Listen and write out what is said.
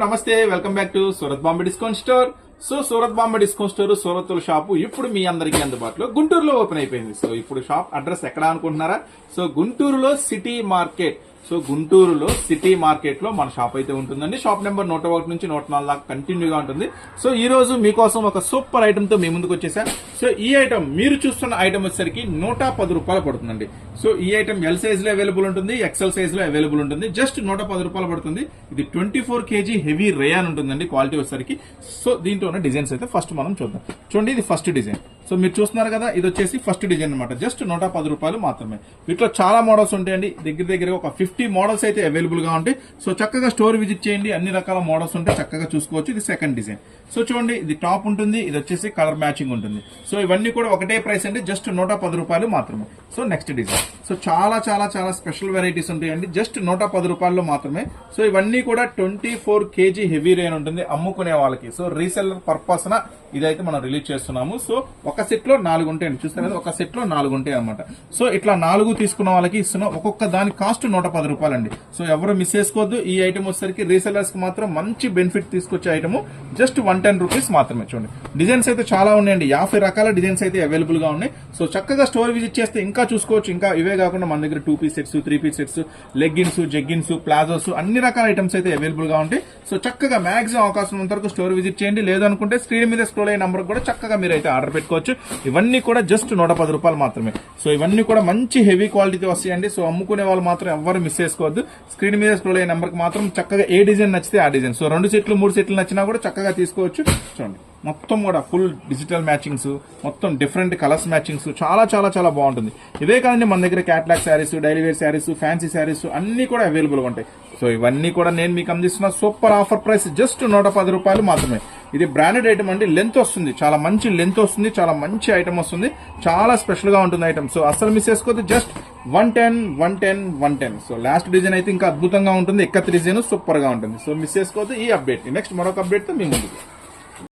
నమస్తే welcome back to Surat Bombay discount store. Surat Bombay discount store Surat shop ఇప్పుడు మీ అందరికీ అందుబాటులో గుంటూరులో ఓపెన్ అయిపోయింది. ఇప్పుడు షాప్ అడ్రస్ ఎక్కడ అనుకుంటున్నారా? గుంటూరులో సిటీ మార్కెట్. గుంటూరులో సిటీ మార్కెట్ లో మన షాప్ అయితే ఉంటుందండి. షాప్ నెంబర్ 101 నుంచి 104 దాకా కంటిన్యూగా ఉంటుంది. ఈ రోజు మీకోసం ఒక సూపర్ ఐటమ్ తో మీ ముందుకు వచ్చేసా. ఈ ఐటమ్ మీరు చూస్తున్న ఐటమ్ వచ్చేసరికి 110 రూపాయలు పడుతుందండి. ఈ ఐటమ్ ఎల్ సైజ్ లో అవైలబుల్ ఉంటుంది, ఎక్సెల్ సైజ్ లో అవైలబుల్ ఉంటుంది. జస్ట్ 110 రూపాయలు పడుతుంది. ఇది 24 kg హెవీ రేయాన్ ఉంటుందండి క్వాలిటీ వచ్చేసరికి. దీంట్లో ఉన్న డిజైన్స్ అయితే ఫస్ట్ మనం చూద్దాం. చూడండి, ఇది ఫస్ట్ డిజైన్. మీరు చూస్తున్నారు కదా, ఇది వచ్చేసి ఫస్ట్ డిజైన్ అనమాట. జస్ట్ 110 రూపాయలు మాత్రమే. వీటిలో చాలా మోడల్స్ ఉంటాయండి. దగ్గర ఒక 50 మోడల్స్ అయితే అవైలబుల్ గా ఉంటాయి. చక్కగా స్టోర్ విజిట్ చేయండి, అన్ని రకాల మోడల్స్ ఉంటాయి, చక్కగా చూసుకోవచ్చు. ఇది సెకండ్ డిజైన్. చూడండి, ఇది టాప్ ఉంటుంది, ఇది వచ్చేసి కలర్ మ్యాచింగ్ ఉంటుంది. ఇవన్నీ కూడా ఒకటే ప్రైస్ అండి, జస్ట్ 110 రూపాయలు మాత్రమే. Next design. చాలా చాలా చాలా స్పెషల్ వెరైటీస్ ఉంటాయండి, జస్ట్ 110 రూపాయల్లో మాత్రమే. ఇవన్నీ కూడా 24 kg హెవీ రేన్ ఉంటుంది అమ్ముకునే వాళ్ళకి. రీసెల్లర్ పర్పస్ న ఇదైతే మనం రిలీజ్ చేస్తున్నాము. ఒక సెట్ లో 4 ఉంటాయండి, చూస్తారు కదా, ఒక సెట్ లో 4 ఉంటాయి అనమాట. ఇట్లా 4 తీసుకున్న వాళ్ళకి ఇస్తున్నాం. ఒక్కొక్క దాని కాస్ట్ 110 రూపాయలండి. ఎవరు మిస్ చేసుకోవద్దు. ఈ ఐటమ్ వచ్చేసరికి రీసెల్లర్స్ కి మాత్రం మంచి బెనిఫిట్ తీసుకొచ్చే ఐటమ్. జస్ట్ 110 రూపీస్ మాత్రమే. చూడండి, డిజైన్స్ అయితే చాలా ఉన్నాయండి, 50 రకాల డిజైన్స్ అయితే అవైలబుల్ గా ఉన్నాయి. చక్కగా స్టోర్ విజిట్ చేస్తే ఇంకా చూసుకోవచ్చు. ఇంకా ఇవే కాకుండా మన దగ్గర 2 piece sets, 3 piece sets, leggings, jeggings, palazzos అన్ని రకాల ఐటమ్స్ అయితే అవైలబుల్ గా ఉంటాయి. చక్కగా మాక్సిమం అవకాశం ఉన్నంత వరకు స్టోర్ విజిట్ చేయండి. లేదనుకుంటే స్క్రీన్ మీద స్క్రోల్ అయ్యే నంబర్ కూడా చక్కగా మీరు అయితే ఆర్డర్ పెట్టుకోవచ్చు. ఇవన్నీ కూడా జస్ట్ 110 రూపాయలు మాత్రమే. ఇవన్నీ కూడా మంచి హెవీ క్వాలిటీతో వస్తాయండి. అమ్ముకునే వాళ్ళు మాత్రం ఎవరు మిస్ చేసుకోవద్దు. స్క్రీన్ మీద స్క్రోల్ అయ్యే నంబర్ కి మాత్రం చక్కగా ఏ డిజైన్ నచ్చితే ఆ డిజైన్. 2 సెట్లు 3 సెట్లు నచ్చినా కూడా చక్కగా తీసుకోవచ్చు. చూడండి, మొత్తం కూడా ఫుల్ డిజిటల్ మ్యాచింగ్స్, మొత్తం డిఫరెంట్ కలర్స్ మ్యాచింగ్స్, చాలా చాలా చాలా బాగుంటుంది. ఇవే కాదండి, మన దగ్గర catalogue saris, daily wear saris, fancy saris అన్ని కూడా అవైలబుల్ గా ఉంటాయి. ఇవన్నీ కూడా నేను మీకు అందిస్తున్న సూపర్ ఆఫర్ ప్రైస్ జస్ట్ 110 రూపాయలు మాత్రమే. ఇది బ్రాండెడ్ ఐటమ్ అండి, లెంత్ వస్తుంది, చాలా మంచి లెంత్ వస్తుంది, చాలా మంచి ఐటమ్ వస్తుంది, చాలా స్పెషల్ గా ఉంటుంది ఐటమ్. అసలు మిస్ చేసుకోవద్దు. జస్ట్ 110, 110, 110. లాస్ట్ డిజైన్ అయితే ఇంకా అద్భుతంగా ఉంటుంది, ఎక్కత్ డిజైన్ సూపర్ గా ఉంటుంది. మిస్ చేసుకోవద్దు ఈ అప్డేట్. నెక్స్ట్ మరొక అప్డేట్ తో మీ ముందుకు.